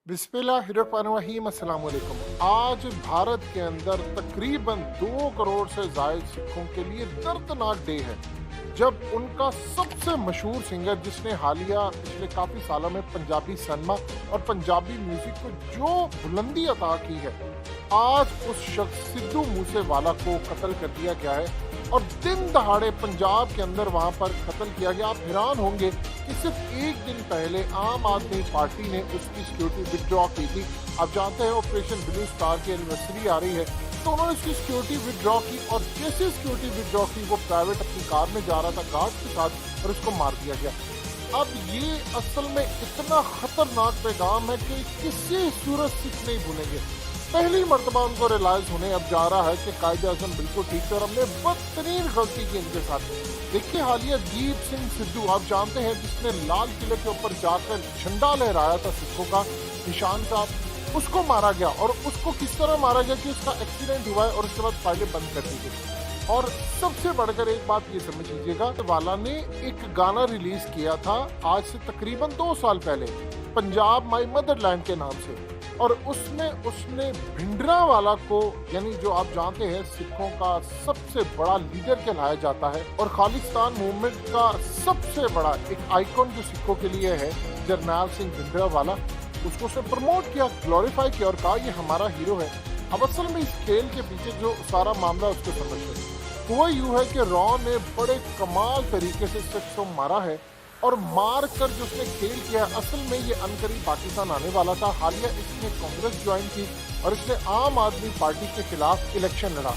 बिस्मिल्लाहिर्रहमानिर्रहीम अस्सलाम वालेकुम। आज भारत के अंदर तकरीबन 2 करोड़ से जायद सिखों के लिए दर्दनाक डे है, जब उनका सबसे मशहूर सिंगर जिसने हालिया पिछले काफ़ी सालों में पंजाबी सनमा और पंजाबी म्यूजिक को जो बुलंदी अता की है, आज उस शख्स सिद्धू मूसेवाला को कत्ल कर दिया गया है और दिन दहाड़े पंजाब के अंदर वहां पर कत्ल किया गया। आप हैरान होंगे कि सिर्फ एक दिन पहले आम आदमी पार्टी ने उसकी सिक्योरिटी विदड्रॉ की थी। आप जानते हैं ऑपरेशन ब्लू स्टार की एनिवर्सरी आ रही है, तो उन्होंने उसकी सिक्योरिटी विदड्रॉ की और जैसे सिक्योरिटी विदड्रॉ की वो प्राइवेट अपनी कार में जा रहा था गार्ड के साथ और उसको मार दिया गया। अब ये असल में इतना खतरनाक पैगाम है कि किसी सूरत सिख नहीं भूलेंगे। पहली मर्तबा उनको रियलाइज होने अब जा रहा है कि कायदे आज़म बिल्कुल ठीक है और हमने बदतरीन गलती की इनके साथ। देखिए हालिया दीप सिंह सिद्धू, आप जानते हैं, जिसने लाल किले के ऊपर जाकर झंडा लहराया था सिखों का, निशान साहब, उसको मारा गया। और उसको किस तरह मारा गया कि उसका एक्सीडेंट हुआ है और उसके बाद फाइलें बंद कर दी गई। और सबसे बढ़कर एक बात ये समझ लीजिएगा, वाला ने एक गाना रिलीज किया था आज से तकरीबन 2 साल पहले, पंजाब माई मदरलैंड के नाम से, और उसमें उसने भिंडरावाला को, यानी जो आप जानते हैं सिखों का सबसे बड़ा लीडर कहलाया जाता है और खालिस्तान मूवमेंट का सबसे बड़ा एक आइकॉन जो सिखों के लिए है, जरनैल सिंह भिंडरावाला, उसको उसने प्रमोट किया, ग्लोरीफाई किया और कहा ये हमारा हीरो है। अब असल में इस खेल के पीछे जो सारा मामला उसको समझते हुआ यूं है कि रॉ ने बड़े कमाल तरीके से शख्स को मारा है और मार कर जो उसने खेल किया, असल में ये अनकरीब पाकिस्तान आने वाला था। हालिया इसने कांग्रेस ज्वाइन की और इसने आम आदमी पार्टी के खिलाफ इलेक्शन लड़ा।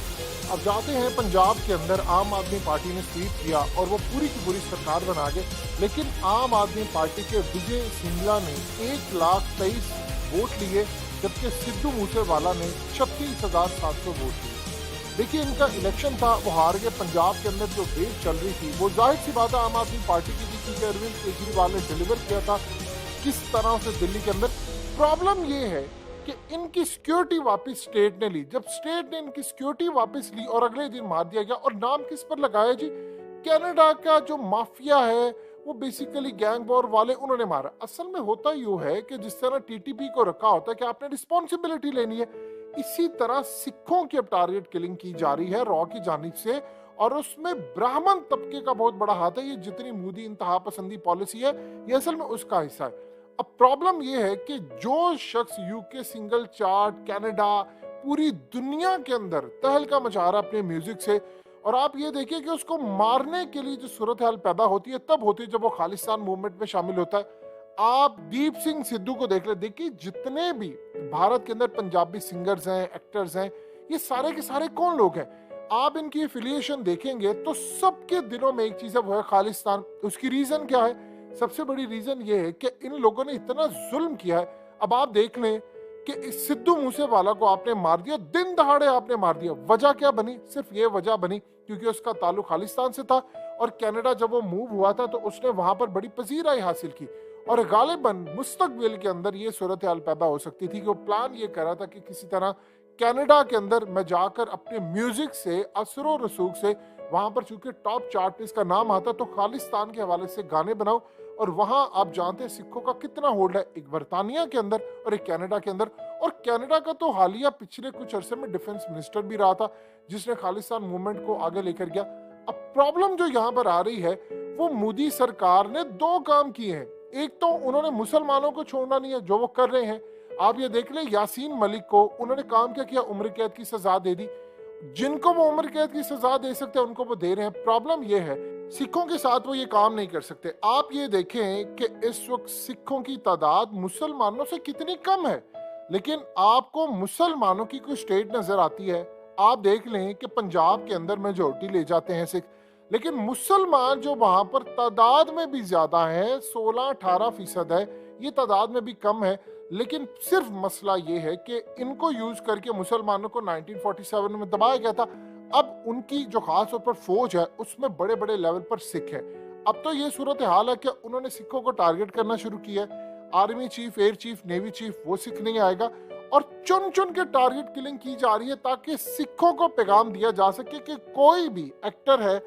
अब जाते हैं पंजाब के अंदर आम आदमी पार्टी ने स्वीप किया और वो पूरी की पूरी सरकार बना गए, लेकिन आम आदमी पार्टी के विजय सिंगला ने 1,23,000 वोट लिए, जबकि सिद्धू मूसेवाला ने 36,700 वोट लिए। देखिए इनका इलेक्शन था, वो हार गए। पंजाब के अंदर जो वेव चल रही थी वो जाहिर सी बात है आम आदमी पार्टी की थी, क्योंकि अरविंद केजरीवाल ने डिलीवर किया था किस तरह से दिल्ली के अंदर। प्रॉब्लम ये है कि इनकी सिक्योरिटी वापस स्टेट ने ली। जब स्टेट ने इनकी सिक्योरिटी वापस ली और अगले दिन मार दिया गया, और नाम किस पर लगाया जी? कनाडा का जो माफिया है वो बेसिकली गैंग वॉर वाले, उन्होंने मारा। असल में होता यूं है कि जिस तरह टीटीपी को रखा होता है कि आपने रिस्पॉन्सिबिलिटी लेनी है, इसी तरह सिखों की अब टारगेट किलिंग की जा रही है रॉ की जानिब से, और उसमें ब्राह्मण तबके का बहुत बड़ा हाथ है। ये जितनी मोदी इंतहा पसंदी पॉलिसी है ये असल में उसका हिस्सा है। अब प्रॉब्लम ये है कि जो शख्स यूके सिंगल चार्ट, कनाडा, पूरी दुनिया के अंदर तहलका मचा रहा है अपने म्यूजिक से, और आप ये देखिए कि उसको मारने के लिए जो सूरत हाल पैदा होती है तब होती है जब वो खालिस्तान मूवमेंट में शामिल होता है। आप दीप सिंह सिद्धू को देख ले, देखिए जितने भी भारत के अंदर पंजाबी सिंगर्स हैं, एक्टर्स हैं, ये सारे के सारे कौन लोग हैं? आप इनकी एफिलिएशन देखेंगे तो सबके दिलों में एक चीज है, वो है खालिस्तान। उसकी रीजन क्या है? सबसे बड़ी रीजन ये है कि इन लोगों ने इतना जुल्म किया है। अब आप देख लें कि इस सिद्धू मूसेवाला को आपने मार दिया, दिन दहाड़े आपने मार दिया। वजह क्या बनी? सिर्फ ये वजह बनी क्योंकि उसका ताल्लुक खालिस्तान से था, और कनाडा जब वो मूव हुआ था तो उसने वहां पर बड़ी पजीराई हासिल की, और गालिबन मुस्तकबिल के अंदर ये सूरत हाल पैदा हो सकती थी कि वो प्लान ये कर रहा था कि किसी तरह कनाडा के अंदर मैं जाकर अपने म्यूजिक से, असरो रसूख से, वहां पर चूंकि टॉप चार्ट पे इसका नाम आता, तो खालिस्तान के हवाले से गाने बनाऊं। और वहां आप जानते हैं सिखों का कितना होल्ड है, एक बरतानिया के अंदर और एक कनाडा के अंदर। और कनाडा का तो हालिया पिछले कुछ अरसे में डिफेंस मिनिस्टर भी रहा था, जिसने खालिस्तान मूवमेंट को आगे लेकर गया। अब प्रॉब्लम जो यहाँ पर आ रही है, वो मोदी सरकार ने 2 काम किए हैं। एक तो उन्होंने मुसलमानों को छोड़ना नहीं है, जो वो कर रहे हैं। आप ये देख ले, यासीन मलिक को उन्होंने काम क्या किया? उम्र कैद की सजा दे दी। जिनको वो उम्र कैद की सजा दे सकते हैं उनको वो दे रहे हैं। प्रॉब्लम ये है सिखों के साथ वो ये काम नहीं कर सकते। आप ये देखें कि इस वक्त सिखों की तादाद मुसलमानों से कितनी कम है, लेकिन आपको मुसलमानों की कोई स्टेट नजर आती है? आप देख लें कि पंजाब के अंदर मेजोरिटी ले जाते हैं सिख, लेकिन मुसलमान जो वहां पर तादाद में भी ज्यादा है, 16-18% है, ये तादाद में भी कम है। लेकिन सिर्फ मसला ये है कि इनको यूज करके मुसलमानों को 1947 में दबाया गया था। अब उनकी जो खास तौर पर फौज है उसमें बड़े बड़े लेवल पर सिख है। अब तो ये सूरत हाल है कि उन्होंने सिखों को टारगेट करना शुरू किया है। Army chief, air chief, navy chief, वो सिख नहीं आएगा, और चुन चुन के टारगेट किलिंग की जा रही है ताकि सिखों को पैगाम दिया जा सके कि कोई भी एक्टर है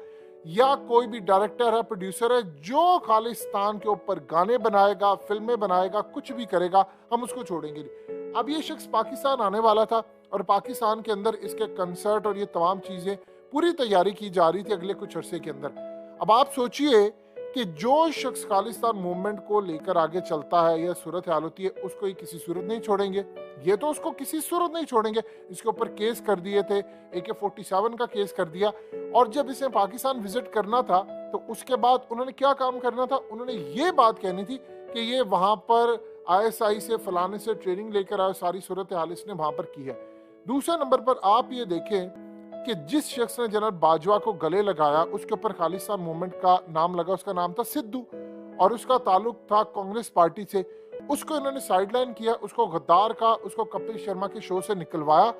या कोई भी डायरेक्टर है, प्रोड्यूसर है, जो खालिस्तान के ऊपर गाने बनाएगा, फिल्में बनाएगा, कुछ भी करेगा, हम उसको छोड़ेंगे नहीं। अब ये शख्स पाकिस्तान आने वाला था और पाकिस्तान के अंदर इसके कंसर्ट और ये तमाम चीजें पूरी तैयारी की जा रही थी अगले कुछ अरसे के अंदर। अब आप सोचिए कि जो शख्स खालिस्तान मूवमेंट को लेकर आगे चलता है या सूरत हाल होती है, उसको ये किसी सूरत नहीं छोड़ेंगे। ये तो उसको किसी सूरत नहीं छोड़ेंगे। इसके ऊपर केस कर दिए थे, AK-47 का केस कर दिया। और जब इसे पाकिस्तान विजिट करना था तो उसके बाद उन्होंने क्या काम करना था, उन्होंने ये बात कहनी थी कि ये वहां पर ISI से फलाने से ट्रेनिंग लेकर आए, सारी सूरत हाल इसने वहां पर की है। दूसरे नंबर पर आप ये देखें कि जिस शख्स ने जनरल बाजवा को गले लगाया, उसके ऊपर खालिस्तान मूवमेंट का नाम लगा, उसका नाम था सिद्धू और उसका ताल्लुक था कांग्रेस पार्टी से। उसको इन्होंने साइडलाइन किया, उसको गद्दार का, उसको कपिल शर्मा के शो से निकलवाया।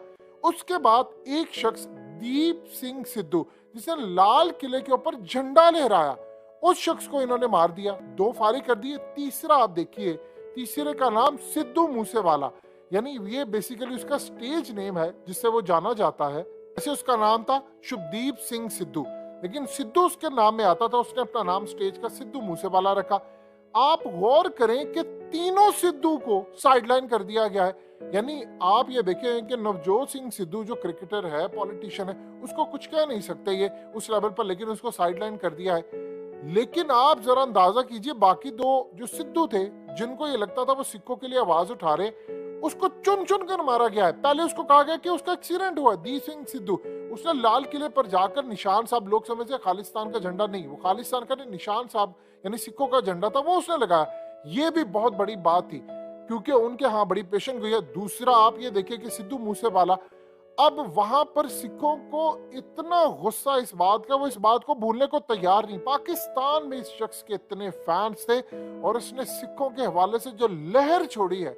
उसके बाद एक शख्स दीप सिंह सिद्धू, जिसने लाल किले के ऊपर झंडा लहराया, उस शख्स को इन्होंने मार दिया, 2 फायरिंग कर दिए। तीसरा आप देखिए, तीसरे का नाम सिद्धू मूसेवाला, यानी ये बेसिकली उसका स्टेज नेम है जिससे वो जाना जाता है। ऐसे उसका नाम था शुभदीप सिंह सिद्धू, लेकिन सिद्धू उसके नाम में आता था, उसने अपना नाम स्टेज का सिद्धू मूसेवाला रखा। आप गौर करें कि तीनों सिद्धू को साइडलाइन कर दिया गया है। यानी आप ये देखें कि नवजोत सिंह सिद्धू जो क्रिकेटर है, पॉलिटिशियन है, उसको कुछ कह नहीं सकते ये उस लेवल पर, लेकिन उसको साइडलाइन कर दिया है। लेकिन आप जरा अंदाजा कीजिए, बाकी 2 जो सिद्धू थे, जिनको ये लगता था वो सिखों के लिए आवाज उठा रहे, उसको चुन चुन कर मारा गया है। पहले उसको कहा गया कि उसका एक्सीडेंट हुआ, दी सिंह सिद्धू, उसने लाल किले पर जाकर निशान साहब, लोग समझते खालिस्तान का झंडा नहीं, वो खालिस्तान का नहीं, निशान साहब यानी सिखों का झंडा था, वो उसने लगाया। ये भी बहुत बड़ी बात थी क्योंकि उनके यहाँ बड़ी पेशन गई है। दूसरा आप ये देखिए कि सिद्धू मूसेवाला, अब वहां पर सिखों को इतना गुस्सा इस बात का, वो इस बात को भूलने को तैयार नहीं। पाकिस्तान में इस शख्स के इतने फैंस थे और उसने सिखों के हवाले से जो लहर छोड़ी है,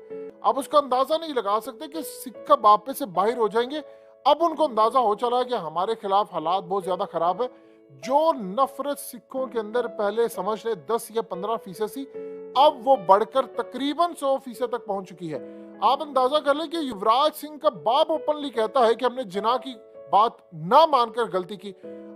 अब उसका अंदाजा नहीं लगा सकते कि सिख कब वापस से बाहर हो जाएंगे। अब उनको अंदाजा हो चला है कि हमारे खिलाफ हालात बहुत ज्यादा खराब है। जो नफरत सिखों के अंदर पहले समझ ले 10 या 15% थी, अब वो बढ़कर तकरीबन 100% तक पहुंच चुकी है। आप अंदाजा कर लें कि युवराज सिंह का बाप ओपनली कहता है कि हमने जिना की बात ना मानकर गलती की।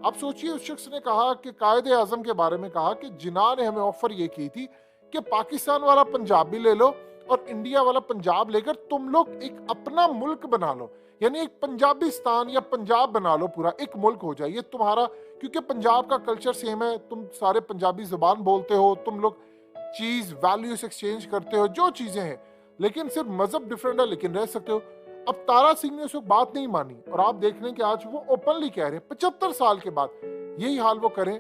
अब सोचिए, उस शख्स ने कहा कि कायदे आजम के बारे में कहा कि जिना ने हमें ऑफर ये की थी कि पाकिस्तान वाला पंजाब भी ले लो और इंडिया वाला पंजाब लेकर तुम लोग एक अपना मुल्क बना लो, यानी एक पंजाबिस्तान या पंजाब बना लो, पूरा एक मुल्क हो जाए ये तुम्हारा, क्योंकि पंजाब का कल्चर सेम है, तुम सारे पंजाबी जुबान बोलते हो, तुम लोग चीज वैल्यूज एक्सचेंज करते हो, जो चीजें हैं, लेकिन सिर्फ मजहब डिफरेंट है, लेकिन रह सकते हो। अब तारा सिंह ने उस वक्त बात नहीं मानी और आप देख लें कि आज वो ओपनली कह रहे हैं 75 साल के बाद यही हाल वो करें।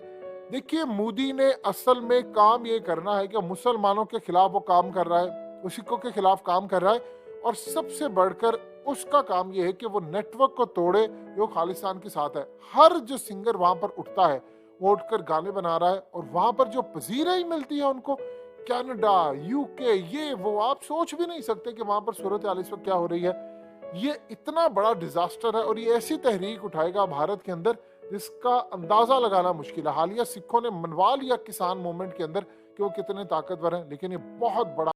देखिए, मोदी ने असल में काम ये करना है कि मुसलमानों के खिलाफ वो काम कर रहा है, वो सिखों के खिलाफ काम कर रहा है, और सबसे बढ़कर उसका काम ये है कि वो नेटवर्क को तोड़े जो खालिस्तान के साथ है। हर जो सिंगर वहां पर उठता है वो उठकर गाने बना रहा है और वहां पर जो पजीराई मिलती है उनको, कनाडा, UK, ये वो, आप सोच भी नहीं सकते कि वहां पर सूरत हाल इस वक्त क्या हो रही है। ये इतना बड़ा डिजास्टर है और ये ऐसी तहरीक उठाएगा भारत के अंदर जिसका अंदाजा लगाना मुश्किल है। हालिया सिखों ने मनवा लिया किसान मूवमेंट के अंदर कि वो कितने ताकतवर हैं, लेकिन ये बहुत बड़ा